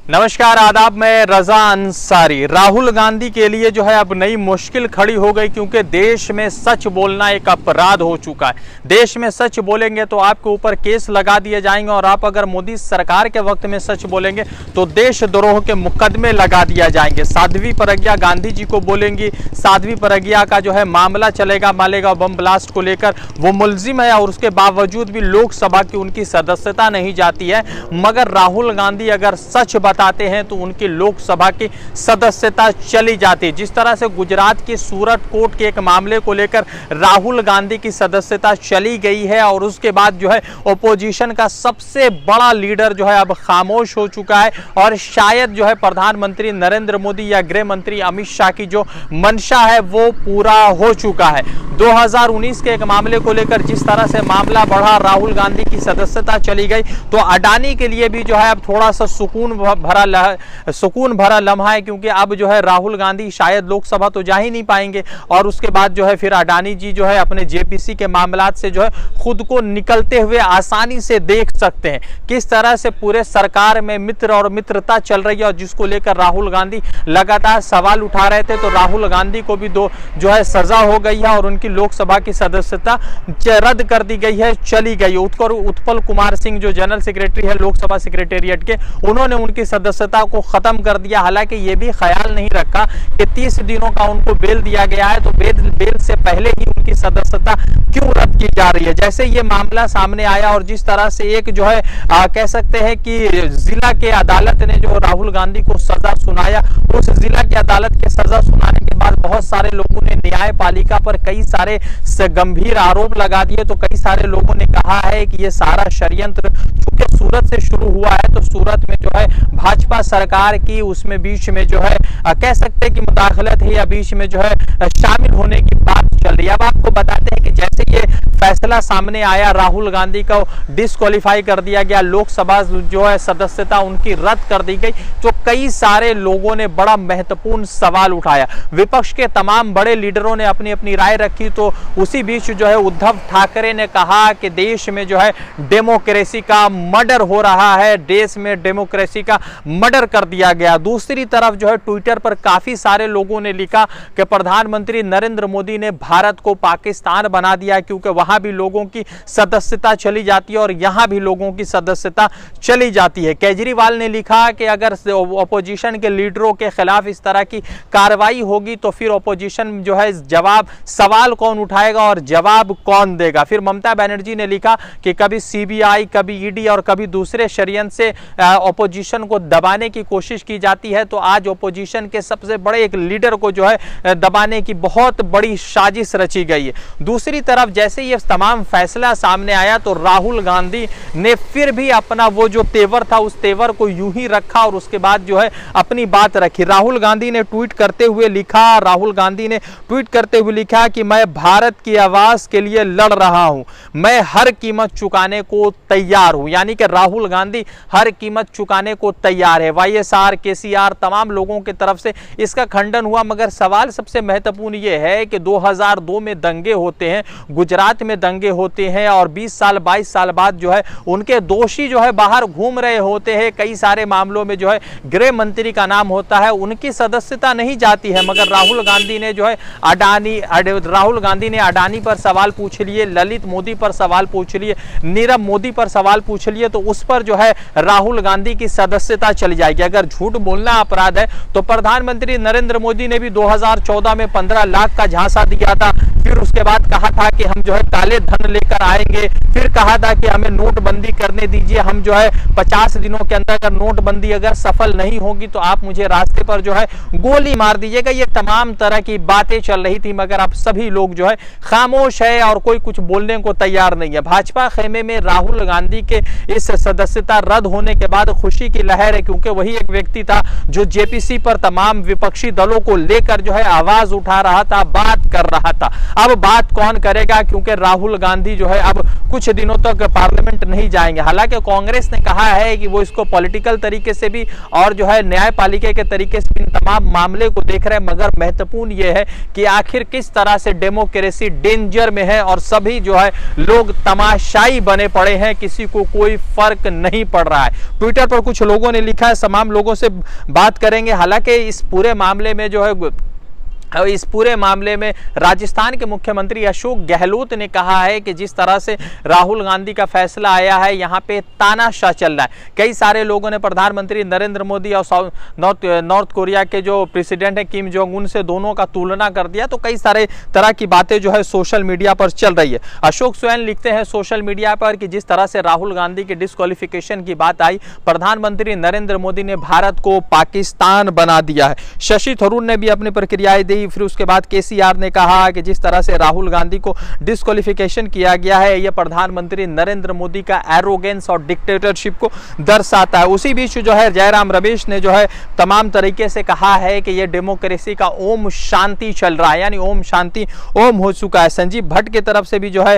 नमस्कार आदाब, मैं रजा अंसारी। राहुल गांधी के लिए जो है अब नई मुश्किल खड़ी हो गई, क्योंकि देश में सच बोलना एक अपराध हो चुका है। देश में सच बोलेंगे तो आपके ऊपर केस लगा दिए जाएंगे, और आप अगर मोदी सरकार के वक्त में सच बोलेंगे तो देशद्रोह के मुकदमे लगा दिया जाएंगे। साध्वी प्रज्ञा गांधी जी को बोलेंगी, साध्वी प्रज्ञा का जो है मामला चलेगा मालेगा बम ब्लास्ट को लेकर, वो मुलजिम है और उसके बावजूद भी लोकसभा की उनकी सदस्यता नहीं जाती है। मगर राहुल गांधी अगर सच बताते हैं तो उनकी लोकसभा की सदस्यता चली जाती है। जिस तरह से गुजरात की सूरत कोर्ट के एक मामले को लेकर राहुल गांधी की सदस्यता चली गई है, और उसके बाद जो है ओपोजिशन का सबसे बड़ा लीडर जो है अब खामोश हो चुका है, और शायद जो है प्रधानमंत्री नरेंद्र मोदी या गृह मंत्री अमित शाह की जो मंशा है वो पूरा हो चुका है। 2019 के एक मामले को लेकर जिस तरह से मामला बढ़ा, राहुल गांधी की सदस्यता चली गई, तो अडानी के लिए भी जो है अब थोड़ा सा सुकून भरा लम्हा है, क्योंकि अब जो है राहुल गांधी शायद लोकसभा तो जा ही नहीं पाएंगे, और उसके बाद जो है फिर अडानी जी जो है अपने जेपीसी के मामलात से जो है खुद को निकलते हुए आसानी से देख सकते हैं। किस तरह से पूरे सरकार में मित्र और मित्रता चल रही है, और जिसको लेकर राहुल गांधी लगातार सवाल उठा रहे थे, तो राहुल गांधी को भी जो है सजा हो गई है और उनकी लोकसभा की सदस्यता रद्द कर दी गई है, चली गई। उत्पल कुमार सिंह जो जनरल सेक्रेटरी है लोकसभा सेक्रेटेरिएट के, उन्होंने उनकी सदस्यता को खत्म कर दिया। हालांकि ये भी ख्याल नहीं रखा कि 30 दिनों का उनको बेल दिया गया है, तो बेल से पहले ही उनकी सदस्यता क्यों रद्द की जा रही है। जैसे ये मामला सामने आया, और जिस तरह से एक जो है कह सकते हैं कि जिला के अदालत ने जो राहुल गांधी को सजा सुनाया, उस जिला की अदालत के सजा सुनाने के बाद बहुत सारे लोगों ने न्यायपालिका पर कई सारे गंभीर आरोप लगा दिए। तो कई सारे लोगों ने कहा है कि ये सारा षड्यंत्र चूंकि सूरत से शुरू हुआ है, तो सूरत में जो है भाजपा सरकार की उसमें बीच में जो है कह सकते हैं कि मुदाखलत है, या बीच में जो है शामिल होने की बात चल रही है। अब आपको बताते हैं कि जैसे ये फैसला सामने आया, राहुल गांधी को डिस्क्वालीफाई कर दिया गया, लोकसभा जो है सदस्यता उनकी रद्द कर दी गई, तो कई सारे लोगों ने बड़ा महत्वपूर्ण सवाल उठाया। विपक्ष के तमाम बड़े लीडरों ने अपनी अपनी राय रखी। तो उसी बीच जो है उद्धव ठाकरे ने कहा कि देश में जो है डेमोक्रेसी का मर्डर हो रहा है, देश में डेमोक्रेसी का मर्डर कर दिया गया। दूसरी तरफ जो है ट्विटर पर काफी सारे लोगों ने लिखा कि प्रधानमंत्री नरेंद्र मोदी ने भारत को पाकिस्तान बना दिया, क्योंकि वहां भी लोगों की सदस्यता चली जाती है और यहां भी लोगों की सदस्यता चली जाती है। केजरीवाल ने लिखा कि अगर ओपोजिशन के लीडरों के खिलाफ इस तरह की कार्रवाई होगी तो फिर ओपोजिशन जो है सवाल कौन उठाएगा और जवाब कौन देगा। फिर ममता बनर्जी ने लिखा कि कभी सीबीआई, कभी ईडी और कभी दूसरे षड्यंत्र से ओपोजिशन को दबाने की कोशिश की जाती है, तो आज ओपोजिशन के सबसे बड़े एक लीडर को जो है दबाने की बहुत बड़ी साजिश रची गई है। दूसरी तरफ जैसे ये तमाम फैसला सामने आया, तो राहुल गांधी ने फिर भी अपना वो जो तेवर था उस तेवर को यूं ही रखा, और उसके बाद जो है अपनी बात रखी। राहुल गांधी ने ट्वीट करते हुए लिखा कि मैं भारत की आवाज के लिए लड़ रहा हूं, मैं हर कीमत चुकाने को तैयार हूं। यानी कि राहुल गांधी हर कीमत चुकाने को तैयार है। वाईएसआर, केसीआर तमाम लोगों की तरफ से इसका खंडन हुआ, मगर सवाल सबसे महत्वपूर्ण यह है कि 2002 में दंगे होते हैं, गुजरात में दंगे होते हैं, और 20 साल 22 साल बाद जो है उनके दोषी जो है बाहर घूम रहे होते हैं। कई सारे मामलों में जो है गृह मंत्री का नाम होता है, उनकी सदस्यता नहीं जाती है। मगर राहुल गांधी ने जो है अडानी पर सवाल पूछ लिए, ललित मोदी पर सवाल पूछ लिए, नीरव मोदी पर सवाल पूछ लिए, तो उस पर जो है राहुल गांधी की सदस्यता चली जाएगी। अगर झूठ बोलना अपराध है, तो प्रधानमंत्री नरेंद्र मोदी ने भी 2014 में 15 लाख का झांसा दिया था, फिर उसके बाद कहा था कि हम जो है काले धन लेकर आएंगे, फिर कहा था कि हमें नोटबंदी करने दीजिए, हम जो है 50 दिनों के अंदर अगर नोटबंदी अगर सफल नहीं होगी तो आप मुझे रास्ते पर जो है गोली मार दीजिएगा। ये तमाम तरह की बातें चल रही थी, मगर अब सभी लोग जो है खामोश है और कोई कुछ बोलने को तैयार नहीं है। भाजपा खेमे में राहुल गांधी के इस सदस्यता रद्द होने के बाद खुशी की लहर है, क्योंकि वही एक व्यक्ति था जो जेपीसी पर तमाम विपक्षी दलों को लेकर जो है आवाज उठा रहा था, बात कर रहा था। अब बात कौन करेगा, क्योंकि राहुल गांधी जो है अब कुछ दिनों तक पार्लियामेंट नहीं जाएंगे। हालांकि कांग्रेस ने कहा है कि वो इसको पॉलिटिकल तरीके से भी और जो है न्यायपालिका के तरीके से इन तमाम मामले को देख रहे हैं, मगर महत्वपूर्ण ये है कि आखिर किस तरह से डेमोक्रेसी डेंजर में है और सभी जो है लोग तमाशाई बने पड़े हैं, किसी को कोई फर्क नहीं पड़ रहा है। ट्विटर पर कुछ लोगों ने लिखा है, तमाम लोगों से बात करेंगे। हालांकि इस पूरे मामले में जो है इस पूरे मामले में राजस्थान के मुख्यमंत्री अशोक गहलोत ने कहा है कि जिस तरह से राहुल गांधी का फैसला आया है, यहाँ पे तानाशाह चल रहा है। कई सारे लोगों ने प्रधानमंत्री नरेंद्र मोदी और नॉर्थ कोरिया के जो प्रेसिडेंट हैं किम जोंग उन से दोनों का तुलना कर दिया, तो कई सारे तरह की बातें जो है सोशल मीडिया पर चल रही है। अशोक स्वयं लिखते हैं सोशल मीडिया पर कि जिस तरह से राहुल गांधी के डिस्क्वालिफिकेशन की बात आई, प्रधानमंत्री नरेंद्र मोदी ने भारत को पाकिस्तान बना दिया है। शशि थरूर ने भी अपनी प्रतिक्रियाएं दी। फिर उसके बाद केसीआर ने कहा कि जिस तरह से राहुल गांधी को डिस्क्वालिफिकेशन किया गया है, यह प्रधानमंत्री नरेंद्र मोदी का एरोगेंस और डिक्टेटरशिप को दर्शाता है। उसी बीच जो है जयराम रमेश ने जो है तमाम तरीके से कहा है कि यह डेमोक्रेसी का ओम शांति चल रहा है, यानी ओम शांति ओम हो चुका है। संजीव भट्ट की तरफ से भी जो है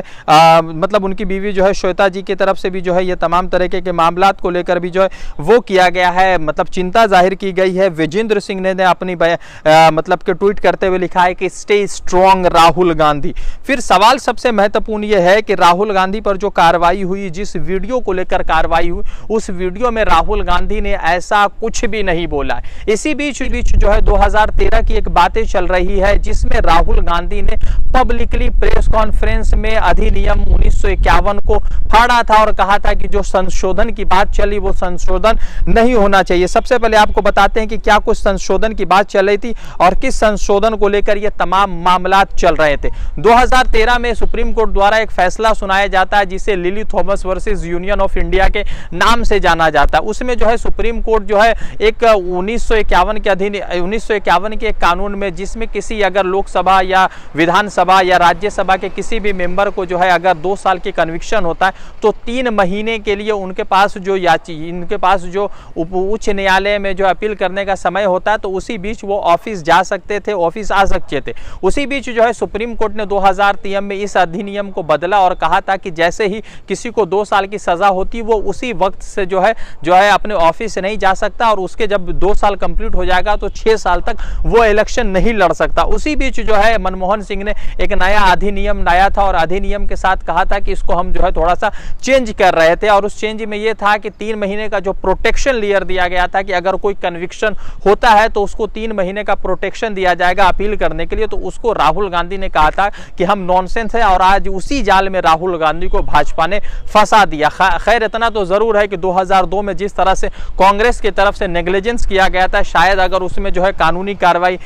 मतलब उनकी बीवी जो है श्वेता जी की तरफ से भी जो है ये तमाम तरीके के मामलात को लेकर भी जो है वो किया गया है, मतलब चिंता जाहिर की गई है। विजेंद्र सिंह ने अपनी मतलब के ट्वीट करते हुए लिखा है कि स्टे स्ट्रॉन्ग राहुल गांधी। फिर सवाल सबसे महत्वपूर्ण यह है कि राहुल गांधी पर जो कार्रवाई हुई, जिस वीडियो को लेकर कार्रवाई हुई, उस वीडियो में राहुल गांधी ने ऐसा कुछ भी नहीं बोला है। इसी बीच जो है 2013 की एक बातें चल रही है जिसमें राहुल गांधी ने पब्लिकली प्रेस कॉन्फ्रेंस में अधिनियम 1951 को फाड़ा था और कहा था कि जो संशोधन की बात चली वो संशोधन नहीं होना चाहिए। सबसे पहले आपको बताते हैं कि क्या कुछ संशोधन की बात चल रही थी और किस संशोधन को लेकर ये तमाम मामलात चल रहे थे। 2013 में सुप्रीम कोर्ट द्वारा एक फैसला सुनाया जाता है जिसे lily Thomas versus union of India के नाम से जाना जाता है। उसमें जो है सुप्रीम कोर्ट जो है एक 1951 के कानून में, जिसमें किसी अगर लोकसभा या विधानसभा या राज्यसभा के किसी भी मेंबर को जो है अगर 2 साल की कन्विक्शन होता है तो 3 महीने के लिए उनके पास जो उच्च न्यायालय में जो अपील करने का समय होता है, तो उसी बीच वो ऑफिस जा सकते थे, ऑफिस आ सकते थे। उसी बीच जो है सुप्रीम कोर्ट ने 2003 में इस अधिनियम को बदला और कहा था कि जैसे ही किसी को 2 साल की सजा होती वो उसी वक्त से जो है अपने ऑफिस से नहीं जा सकता और उसके जब 2 साल कंप्लीट हो जाएगा तो 6 साल तक वो इलेक्शन नहीं लड़ सकता। उसी बीच जो है मनमोहन सिंह ने एक नया अधिनियम लाया था और अधिनियम के साथ कहा था कि इसको हम जो है थोड़ा सा चेंज कर रहे थे और उस चेंज में ये था कि 3 महीने का जो प्रोटेक्शन लेयर दिया गया था कि अगर कोई कन्विक्शन होता है तो उसको 3 महीने का प्रोटेक्शन दिया जाएगा अपील करने के लिए। तो उसको राहुल गांधी ने कहा था कि हम नॉनसेंस है और आज उसी जाल में राहुल गांधी को भाजपा ने फंसा दिया। खैर इतना तो जरूर है कि 2002 में जिस तरह से कांग्रेस की तरफ से नेग्लिजेंस किया गया था, शायद अगर उसमें जो है कानूनी कार्रवाई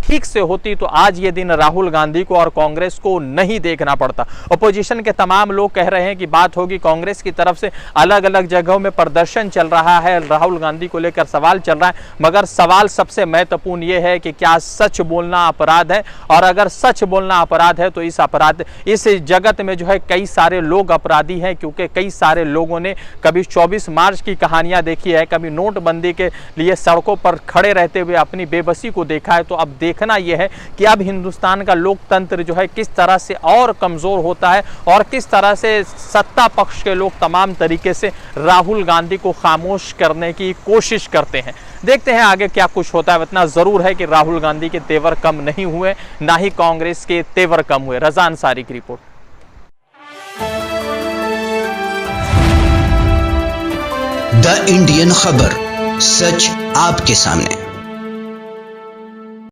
ठीक से होती तो आज ये दिन राहुल गांधी को और कांग्रेस को नहीं देखना पड़ता। अपोजिशन के तमाम लोग कह रहे हैं कि बात होगी, कांग्रेस की तरफ से अलग अलग जगहों में प्रदर्शन चल रहा है, राहुल गांधी को लेकर सवाल चल रहा है, मगर सवाल सबसे महत्वपूर्ण यह है कि क्या सच बोलना अपराध है, और अगर सच बोलना अपराध है तो इस जगत में जो है कई सारे लोग अपराधी हैं, क्योंकि कई सारे लोगों ने कभी 24 मार्च की कहानियां देखी है, कभी नोटबंदी के लिए सड़कों पर खड़े रहते हुए अपनी बेबसी को देखा है। तो अब देखना यह है कि अब हिंदुस्तान का लोकतंत्र जो है किस तरह से और कमजोर होता है और किस तरह से सत्ता पक्ष के लोग तमाम तरीके से राहुल गांधी को खामोश करने की कोशिश करते हैं। देखते हैं आगे क्या कुछ होता है। इतना जरूर है कि राहुल गांधी के तेवर कम नहीं हुए, ना ही कांग्रेस के तेवर कम हुए। रजा अंसारी की रिपोर्ट। द इंडियन खबर, सच आपके सामने।